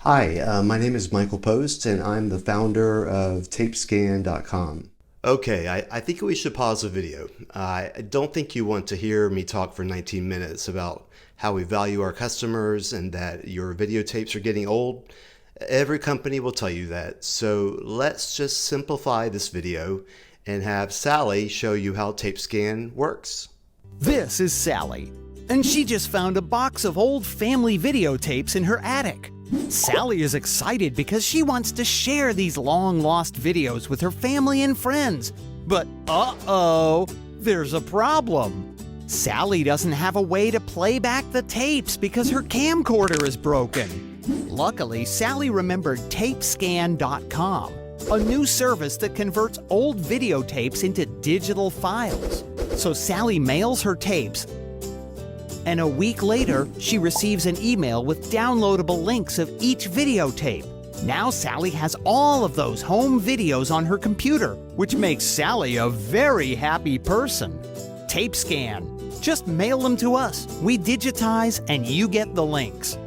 Hi, my name is Michael Post, and I'm the founder of Tapescan.com. Okay, I think we should pause the video. I don't think you want to hear me talk for 19 minutes about how we value our customers and that your videotapes are getting old. Every company will tell you that. So let's just simplify this video and have Sally show you how Tapescan works. This is Sally, and she just found a box of old family videotapes in her attic. Sally is excited because she wants to share these long-lost videos with her family and friends. But uh-oh, there's a problem. Sally doesn't have a way to play back the tapes because her camcorder is broken. Luckily, Sally remembered Tapescan.com, a new service that converts old videotapes into digital files. So Sally mails her tapes, and a week later, she receives an email with downloadable links of each videotape. Now Sally has all of those home videos on her computer, which makes Sally a very happy person. Tapescan. Just mail them to us. We digitize and you get the links.